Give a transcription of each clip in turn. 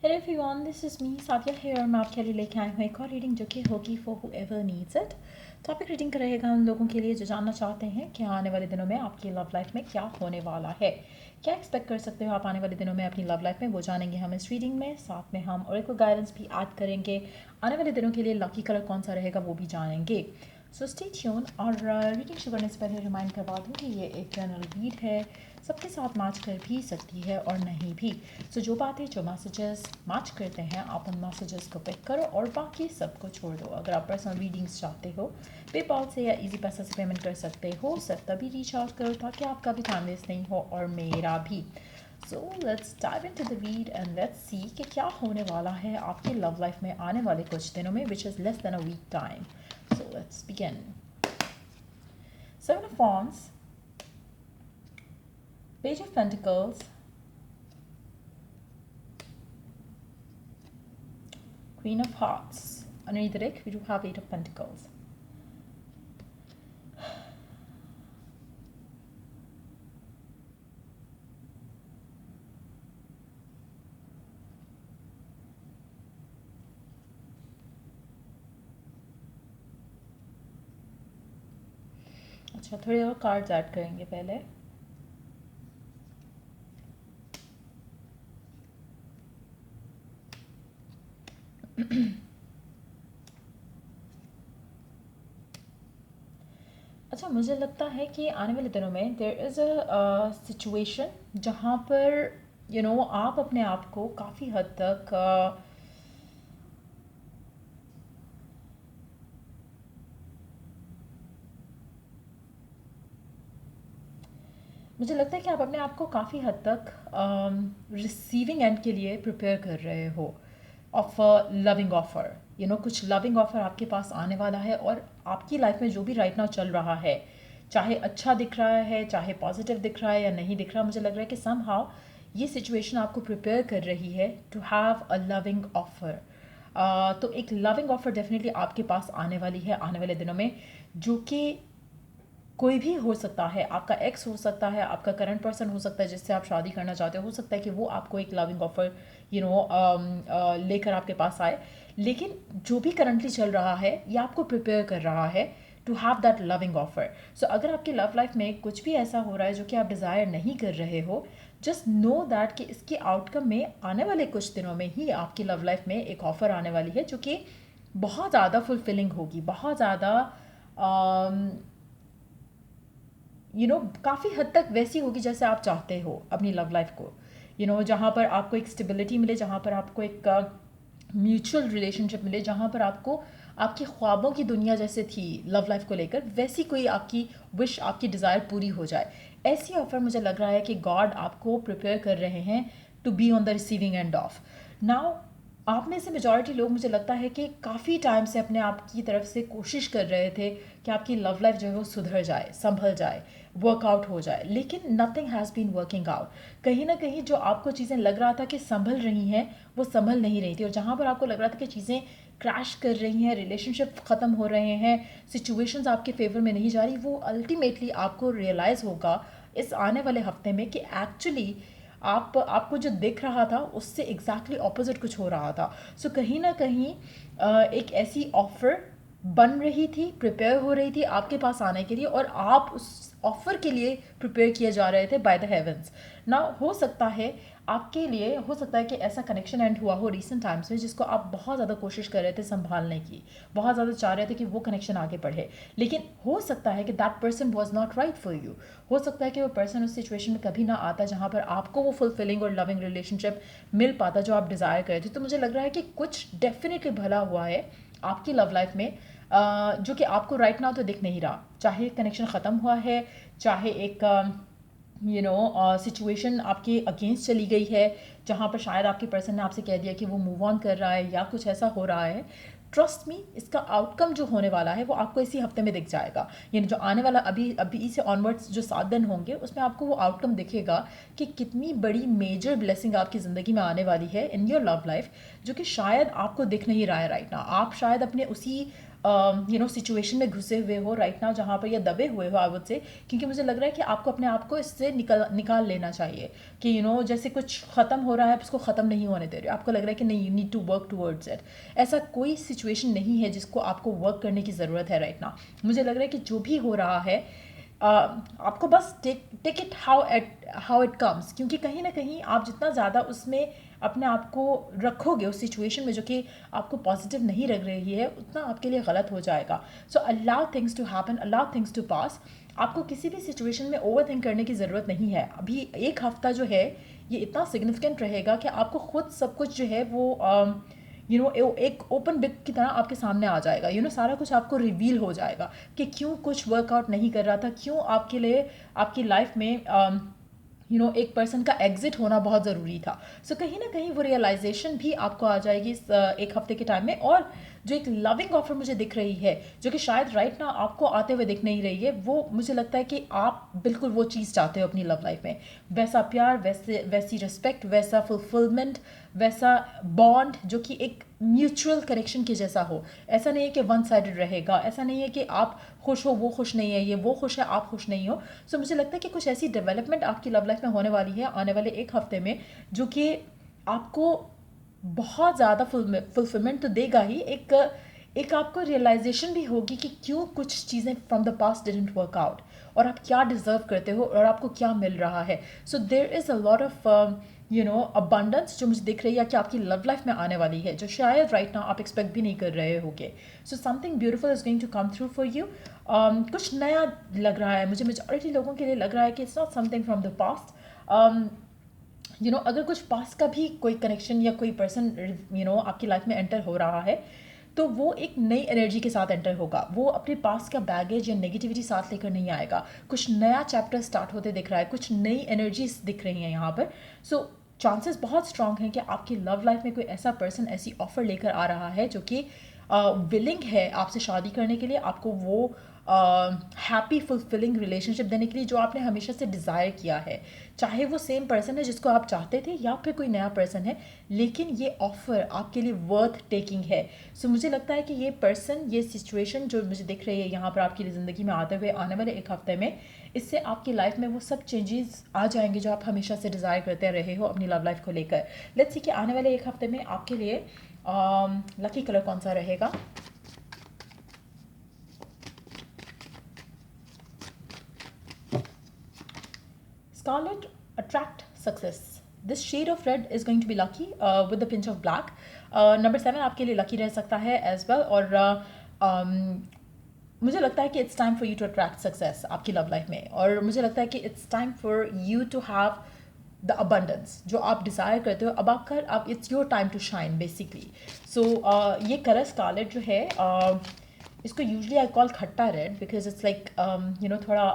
Hello everyone, this is me Sadia here और मैं आपके लिए लेके आई हूँ एक और रीडिंग जो कि होगी for whoever needs it. Topic reading रहेगा उन लोगों के लिए जो जानना चाहते हैं कि आने वाले दिनों में आपकी लव लाइफ में क्या होने वाला है, क्या एक्सपेक्ट कर सकते हो आप आने वाले दिनों में अपनी लव लाइफ में, वो जानेंगे हम इस रीडिंग में। साथ में हम और एक गाइडेंस भी ऐड करेंगे। आने वाले दिनों के लिए लकी कलर कौन सा रहेगा वो भी जानेंगे। So stay tune. और रीडिंग शुरू करने से पहले रिमाइंड करवा दूँ कि ये एक जनरल रीड है, सबके साथ मैच कर भी सकती है और नहीं भी। सो जो बातें जो मैसेजेस मैच करते हैं आप उन मैसेजेस को पिक करो और बाकी सबको छोड़ दो। अगर आप पर्सनल रीडिंग्स चाहते हो पेपॉल से या इजी पैसा से पेमेंट कर सकते हो, सिर्फ तभी रीच आउट करो ताकि आपका भी टाइम वेस्ट नहीं हो और मेरा भी। So let's dive into the read and let's see कि क्या होने वाला है आपकी लव लाइफ में आने वाले कुछ दिनों में, which is less than a week time. So let's begin. Seven of Wands, Page of Pentacles, Queen of Hearts. Underneath the deck, we do have Eight of Pentacles. अच्छा, थोड़े और कार्ड्स ऐड करेंगे पहले। अच्छा, मुझे लगता है कि आने वाले दिनों में देयर इज़ अ सिचुएशन जहाँ पर आप अपने आप को काफ़ी हद तक मुझे लगता है कि आप अपने आप को काफ़ी हद तक रिसीविंग एंड के लिए प्रिपेयर कर रहे हो ऑफ अ लविंग ऑफर। कुछ लविंग ऑफर आपके पास आने वाला है और आपकी लाइफ में जो भी राइट नाउ चल रहा है, चाहे अच्छा दिख रहा है चाहे पॉजिटिव दिख रहा है या नहीं दिख रहा, मुझे लग रहा है कि सम हाउ ये सिचुएशन आपको प्रिपेयर कर रही है to have a loving offer. तो एक लविंग ऑफर डेफिनेटली आपके पास आने वाली है आने वाले दिनों में, जो कि कोई भी हो सकता है। आपका एक्स हो सकता है, आपका करंट पर्सन हो सकता है जिससे आप शादी करना चाहते हो सकता है कि वो आपको एक लविंग ऑफर लेकर आपके पास आए। लेकिन जो भी करंटली चल रहा है ये आपको प्रिपेयर कर रहा है to have that loving offer. So अगर आपकी लव लाइफ में कुछ भी ऐसा हो रहा है जो कि आप डिज़ायर नहीं कर रहे हो, जस्ट नो दैट कि इसके आउटकम में आने वाले कुछ दिनों में ही आपकी लव लाइफ में एक ऑफ़र आने वाली है जो कि बहुत ज़्यादा फुलफिलिंग होगी, बहुत ज़्यादा काफ़ी हद तक वैसी होगी जैसे आप चाहते हो अपनी लव लाइफ को। जहाँ पर आपको एक स्टेबिलिटी मिले, जहाँ पर आपको एक म्यूचुअल रिलेशनशिप मिले, जहाँ पर आपको आपकी ख्वाबों की दुनिया जैसे थी लव लाइफ को लेकर वैसी कोई आपकी विश, आपकी डिज़ायर पूरी हो जाए। ऐसी ऑफर मुझे लग रहा है कि गॉड आपको प्रिपेयर कर रहे हैं to be on the receiving end of. Now आप में से मेजॉरिटी लोग मुझे लगता है कि काफ़ी टाइम से अपने आप की तरफ से कोशिश कर रहे थे कि आपकी लव लाइफ जो है वो सुधर जाए, संभल जाए, वर्कआउट हो जाए, लेकिन nothing has been working out. कहीं ना कहीं जो आपको चीज़ें लग रहा था कि संभल रही हैं वो संभल नहीं रही थी, और जहाँ पर आपको लग रहा था कि चीज़ें क्रैश कर रही हैं, रिलेशनशिप ख़त्म हो रहे हैं, सिचुएशंस आपके फेवर में नहीं जा रही, वो अल्टीमेटली आपको रियलाइज़ होगा इस आने वाले हफ्ते में कि एक्चुअली आपको जो दिख रहा था उससे एग्जैक्टली ऑपोजिट कुछ हो रहा था। सो कहीं ना कहीं एक ऐसी ऑफ़र बन रही थी, प्रिपेयर हो रही थी आपके पास आने के लिए, और आप उस ऑफ़र के लिए प्रिपेयर किए जा रहे थे बाय द हेवंस ना। हो सकता है आपके लिए, हो सकता है कि ऐसा कनेक्शन एंड हुआ हो रिसेंट टाइम्स में जिसको आप बहुत ज़्यादा कोशिश कर रहे थे संभालने की, बहुत ज़्यादा चाह रहे थे कि वो कनेक्शन आगे बढ़े, लेकिन हो सकता है कि that person was not right for you. हो सकता है कि वो पर्सन उस सिचुएशन में कभी ना आता जहाँ पर आपको वो फुलफिलिंग और लविंग रिलेशनशिप मिल पाता जो आप डिज़ायर कर रहे थे। तो मुझे लग रहा है कि कुछ डेफिनेटली भला हुआ है आपकी लव लाइफ में, जो कि आपको राइट नाउ तो दिख नहीं रहा। चाहे कनेक्शन ख़त्म हुआ है, चाहे एक सिचुएशन आपके अगेंस्ट चली गई है जहाँ पर शायद आपके पर्सन ने आपसे कह दिया कि वो मूव ऑन कर रहा है या कुछ ऐसा हो रहा है, ट्रस्ट मी इसका आउटकम जो होने वाला है वो आपको इसी हफ्ते में दिख जाएगा। जो आने वाला अभी अभी से ऑनवर्ड्स जो 7 दिन होंगे उसमें आपको वो आउटकम दिखेगा कि कितनी बड़ी मेजर ब्लेसिंग आपकी ज़िंदगी में आने वाली है इन योर लव लाइफ, जो कि शायद आपको दिख नहीं रहा है राइट ना। आप शायद अपने उसी सिचुएशन में घुसे हुए हो राइट नाउ, जहाँ पर ये दबे हुए हो आई वुड से, क्योंकि मुझे लग रहा है कि आपको अपने आप को इससे निकाल लेना चाहिए कि जैसे कुछ ख़त्म हो रहा है आप इसको ख़त्म नहीं होने दे रहे हो, आपको लग रहा है कि नहीं you need to work towards it. ऐसा कोई सिचुएशन नहीं है जिसको आपको वर्क करने की ज़रूरत है राइट नाउ। मुझे लग रहा है कि जो भी हो रहा है आपको बस take it how it comes, क्योंकि कहीं ना कहीं आप जितना ज़्यादा उसमें अपने आप को रखोगे उस सिचुएशन में जो कि आपको पॉजिटिव नहीं लग रही है, उतना आपके लिए गलत हो जाएगा। So allow things to happen, allow things to pass. आपको किसी भी सिचुएशन में ओवर थिंक करने की ज़रूरत नहीं है। अभी एक हफ्ता जो है ये इतना सिग्निफिकेंट रहेगा कि आपको खुद सब कुछ जो है वो एक ओपन बुक की तरह आपके सामने आ जाएगा। सारा कुछ आपको रिवील हो जाएगा कि क्यों कुछ वर्कआउट नहीं कर रहा था, क्यों आपके लिए आपकी लाइफ में एक पर्सन का एग्जिट होना बहुत ज़रूरी था। सो कहीं ना कहीं वो रियलाइजेशन भी आपको आ जाएगी इस एक हफ्ते के टाइम में। और जो एक लविंग ऑफर मुझे दिख रही है जो कि शायद राइट ना आपको आते हुए दिख नहीं रही है, वो मुझे लगता है कि आप बिल्कुल वो चीज़ चाहते हो अपनी लव लाइफ में। वैसा प्यार, वैसी रिस्पेक्ट, वैसा फुलफिलमेंट, वैसा बॉन्ड जो कि एक म्यूचुअल कनेक्शन के जैसा हो। ऐसा नहीं है कि वन साइडेड रहेगा, ऐसा नहीं है कि आप खुश हो वो खुश नहीं है, ये वो खुश है आप खुश नहीं हो। सो मुझे लगता है कि कुछ ऐसी डेवलपमेंट आपकी लव लाइफ में होने वाली है आने वाले एक हफ्ते में, जो कि आपको बहुत ज़्यादा फुलफिलमेंट तो देगा ही, एक आपको रियलाइजेशन भी होगी कि क्यों कुछ चीज़ें from the past didn't work out, और आप क्या डिज़र्व करते हो और आपको क्या मिल रहा है। So there is a lot of abundance जो मुझे दिख रही है कि आपकी लव लाइफ में आने वाली है, जो शायद राइट नाउ आप एक्सपेक्ट भी नहीं कर रहे होगे। So something beautiful is going to come through for you. कुछ नया लग रहा है मुझे, मेजॉरिटी लोगों के लिए लग रहा है कि it's not something from the past. अगर कुछ पास का भी कोई कनेक्शन या कोई पर्सन आपकी लाइफ में एंटर हो रहा है, तो वो एक नई एनर्जी के साथ एंटर होगा। वो अपने पास का बैगेज या नेगेटिविटी साथ लेकर नहीं आएगा। कुछ नया चैप्टर स्टार्ट होते दिख रहा है, कुछ नई एनर्जीज दिख रही हैं यहाँ पर। सो चांसेस बहुत स्ट्रांग हैं कि आपकी लव लाइफ में कोई ऐसा पर्सन ऐसी ऑफर लेकर आ रहा है जो कि विलिंग है आपसे शादी करने के लिए, आपको वो हैप्पी फुलफिलिंग रिलेशनशिप देने के लिए जो आपने हमेशा से डिज़ायर किया है। चाहे वो सेम पर्सन है जिसको आप चाहते थे या फिर कोई नया पर्सन है, लेकिन ये ऑफ़र आपके लिए वर्थ टेकिंग है। सो मुझे लगता है कि ये पर्सन, ये सिचुएशन जो मुझे दिख रही है यहाँ पर आपकी ज़िंदगी में आते हुए आने वाले एक हफ्ते में, इससे आपकी लाइफ में वो सब चेंजेस आ जाएंगे जो आप हमेशा से डिज़ायर करते रहे हो अपनी लव लाइफ को लेकर। लेट्स सी कि आने वाले एक हफ्ते में आपके लिए लकी कलर कौन सा रहेगा। Scarlet, attract success. This shade of red is going to be lucky with a pinch of black. Number 7 आपके लिए lucky रह सकता है as well। और मुझे लगता है कि it's time for you to attract success आपकी love life में। और मुझे लगता है कि it's time for you to have the abundance जो आप डिज़ायर करते हो। अब आप it's your time to shine basically। So ये कलर स्कारलेट जो है इसको यूजली आई कॉल खट्टा रेड बिकॉज इट्स लाइक थोड़ा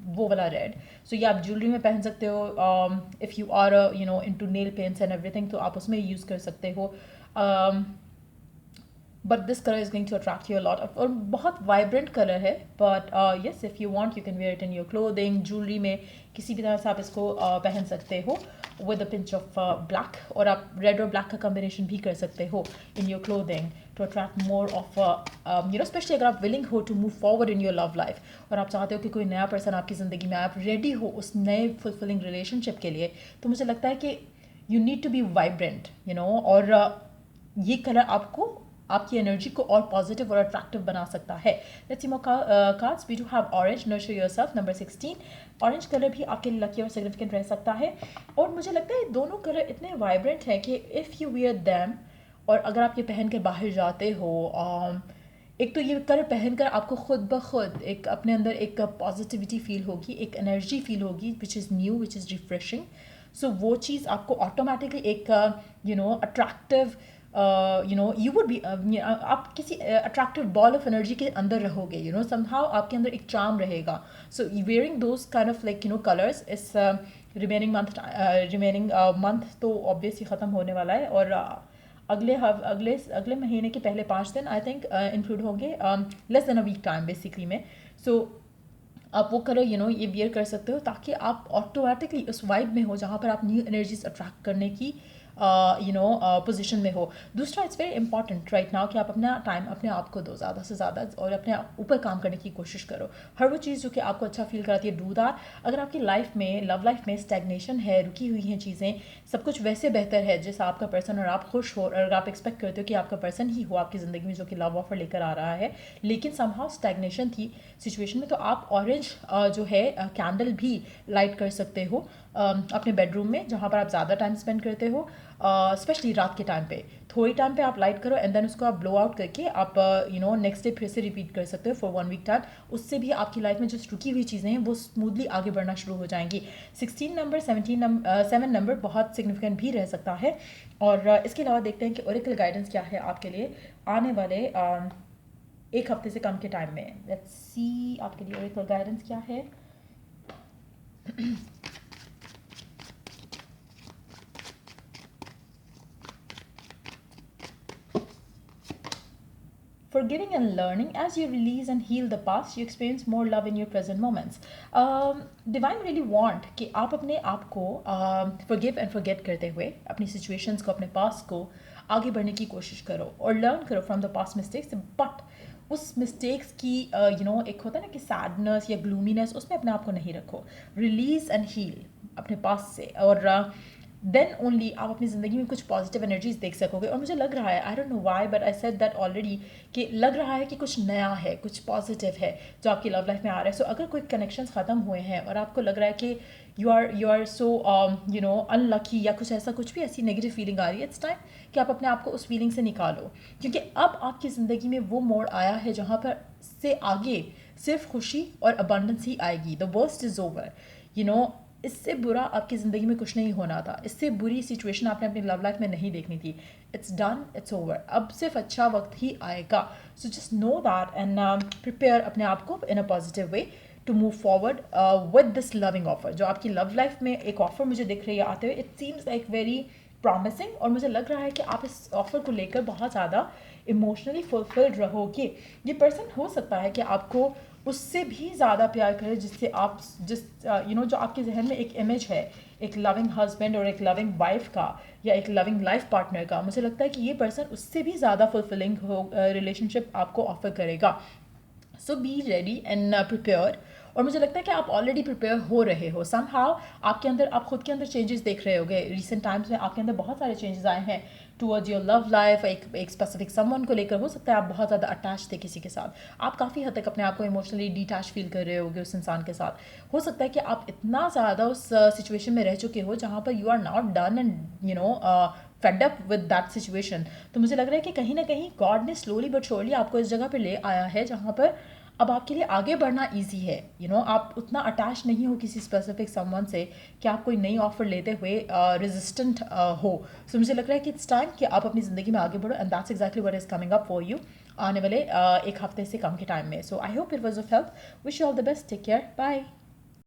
वो वाला रेड। सो ये आप ज्वेलरी में पहन सकते हो, if you are into nail paints and everything तो आप उसमें यूज़ कर सकते हो। But this colour is going to attract you a lot. और बहुत वाइब्रेंट कलर है, but yes if you want you can wear it in your clothing, jewellery में किसी भी तरह से आप इसको पहन सकते हो with a pinch of black. और आप रेड और ब्लैक का कॉम्बिनेशन भी कर सकते हो in your clothing to attract more of especially अगर आप विलिंग हो to move forward in your love life और आप चाहते हो कि कोई नया पर्सन आपकी ज़िंदगी में, आप रेडी हो उस नए फुलफिलिंग रिलेशनशिप के लिए। तो मुझे लगता है कि you need to be vibrant और ये कलर आपको आपकी एनर्जी को और पॉजिटिव और अट्रैक्टिव बना सकता है। Let's see more cards. We do have orange, nurture yourself, number 16। Orange colour भी आपके लिए लकी और सिग्निफिकेंट रह सकता है। और मुझे लगता है दोनों कलर इतने वाइब्रेंट हैं कि इफ़ यू वियर दैम, और अगर आप ये पहन कर बाहर जाते हो, एक तो ये कलर पहनकर आपको खुद ब खुद एक अपने अंदर एक पॉजिटिविटी फील होगी, एक एनर्जी फील होगी which is new, which is refreshing. So वो चीज़ आपको ऑटोमेटिकली एक अट्रैक्टिव यू वुड बी आप किसी अट्रैक्टिव बॉल ऑफ एनर्जी के अंदर रहोगे, समहाउ आपके अंदर एक चार्म रहेगा। So wearing those kind of like colours इस रिमेनिंग मंथ तो ऑब्वियसली ख़त्म होने वाला है। और अगले महीने के पहले 5 दिन आई थिंक इंक्लूड होंगे, less than a week time basically में। सो आप वो कलर ये वियर कर सकते हो ताकि आप ऑटोमेटिकली उस वाइब में हो जहाँ पर आप न्यू एनर्जीज अट्रैक्ट करने की पोजीशन में हो। दूसरा, it's very important right now कि आप अपना टाइम अपने आप को दो ज़्यादा से ज़्यादा और अपने ऊपर काम करने की कोशिश करो। हर वो चीज़ जो कि आपको अच्छा फील कराती है, डू दैट। अगर आपकी लाइफ में, लव लाइफ में स्टैग्नेशन है, रुकी हुई हैं चीज़ें, सब कुछ वैसे बेहतर है जैसा आपका पर्सन और आप खुश हो, और अगर आप एक्सपेक्ट करते हो कि आपका पर्सन ही हो आपकी ज़िंदगी में जो कि लव ऑफर लेकर आ रहा है, लेकिन समहाउ स्टैग्नेशन थी सिचुएशन में, तो आप ऑरेंज जो है कैंडल भी लाइट कर सकते हो अपने बेडरूम में जहाँ पर आप ज़्यादा टाइम स्पेंड करते हो, स्पेशली रात के टाइम पे। थोड़ी टाइम पे आप लाइट करो एंड देन उसको आप ब्लो आउट करके आप नेक्स्ट डे फिर से रिपीट कर सकते हो फॉर 1 वीक टाइम। उससे भी आपकी लाइफ में जो रुकी हुई चीज़ें हैं वो स्मूथली आगे बढ़ना शुरू हो जाएंगी। 16 नंबर, 7 नंबर बहुत सिग्निफिकेंट भी रह सकता है। और इसके अलावा देखते हैं कि ओरेकल गाइडेंस क्या है आपके लिए आने वाले एक हफ्ते से कम के टाइम में। लेट्स सी आपके लिए ओरेकल गाइडेंस क्या है। Forgiving and learning, as you release and heal the past, you experience more love in your present moments. Divine really want कि आप अपने आप को forgive and forget करते हुए अपनी situations को, अपने past को आगे बढ़ने की कोशिश करो और learn करो from the past mistakes, but उस मिस्टेक्स की एक होता है ना कि सैडनेस या ग्लूमीनेस, उसमें अपने आप को नहीं रखो। रिलीज एंड हील अपने पास से, और देन ओनली आप अपनी ज़िंदगी में कुछ पॉजिटिव एनर्जीज देख सकोगे। और मुझे लग रहा है, I don't know why but I said that already, कि लग रहा है कि कुछ नया है, कुछ पॉजिटिव है जो आपकी लव लाइफ में आ रहा है। सो अगर कोई कनेक्शंस ख़त्म हुए हैं और आपको लग रहा है कि यू आर सो अनलकी या कुछ ऐसा, कुछ भी ऐसी नेगेटिव फीलिंग आ रही है, इट्स टाइम कि आप अपने आप को उस फीलिंग से निकालो, क्योंकि अब आपकी ज़िंदगी में वो मोड़ आया है जहाँ पर से आगे सिर्फ खुशी और अबंडेंस ही आएगी। The worst is over. इससे बुरा आपकी ज़िंदगी में कुछ नहीं होना था, इससे बुरी सिचुएशन आपने अपनी लव लाइफ में नहीं देखनी थी। इट्स डन, इट्स ओवर, अब सिर्फ अच्छा वक्त ही आएगा। So just know that and prepare अपने आप को in a positive way to move forward with this loving offer. जो आपकी लव लाइफ में एक ऑफर मुझे दिख रही है आते हुए, it seems like very promising, और मुझे लग रहा है कि आप इस ऑफर को लेकर बहुत ज़्यादा इमोशनली फुलफिल्ड रहोगे। ये पर्सन हो सकता है कि आपको उससे भी ज़्यादा प्यार करे जिससे आप जो आपके जहन में एक इमेज है एक लविंग हस्बैंड और एक लविंग वाइफ का या एक लविंग लाइफ पार्टनर का। मुझे लगता है कि ये पर्सन उससे भी ज़्यादा फुलफिलिंग रिलेशनशिप आपको ऑफर करेगा। सो बी रेडी एंड प्रिपेयर। और मुझे लगता है कि आप ऑलरेडी प्रिपेयर हो रहे हो समहाउ। आपके अंदर, आप खुद के अंदर चेंजेस देख रहे होगे। रिसेंट टाइम्स में आपके अंदर बहुत सारे चेंजेस आए हैं टूवर्ड्स योर लव लाइफ। एक स्पेसिफिक समवन को लेकर हो सकता है आप बहुत ज़्यादा अटैच थे किसी के साथ, आप काफ़ी हद तक अपने आप को इमोशनली डिटैच फील कर रहे होगे उस इंसान के साथ। हो सकता है कि आप इतना ज़्यादा उस सिचुएशन में रह चुके हो जहाँ पर you are not done and fed up with that situation. तो मुझे लग रहा है कि कहीं ना कहीं गॉड ने स्लोली बट श्योरली आपको इस जगह पर ले आया है जहाँ पर अब आपके लिए आगे बढ़ना ईजी है। आप उतना अटैच नहीं हो किसी स्पेसिफिक समवन से कि आप कोई नई ऑफर लेते हुए रेजिस्टेंट हो। सो मुझे लग रहा है कि इट्स टाइम कि आप अपनी ज़िंदगी में आगे बढ़ो and that's exactly what is coming up for you आने वाले एक हफ्ते से कम के टाइम में। So I hope it was of help. Wish you all the best. Take care. Bye.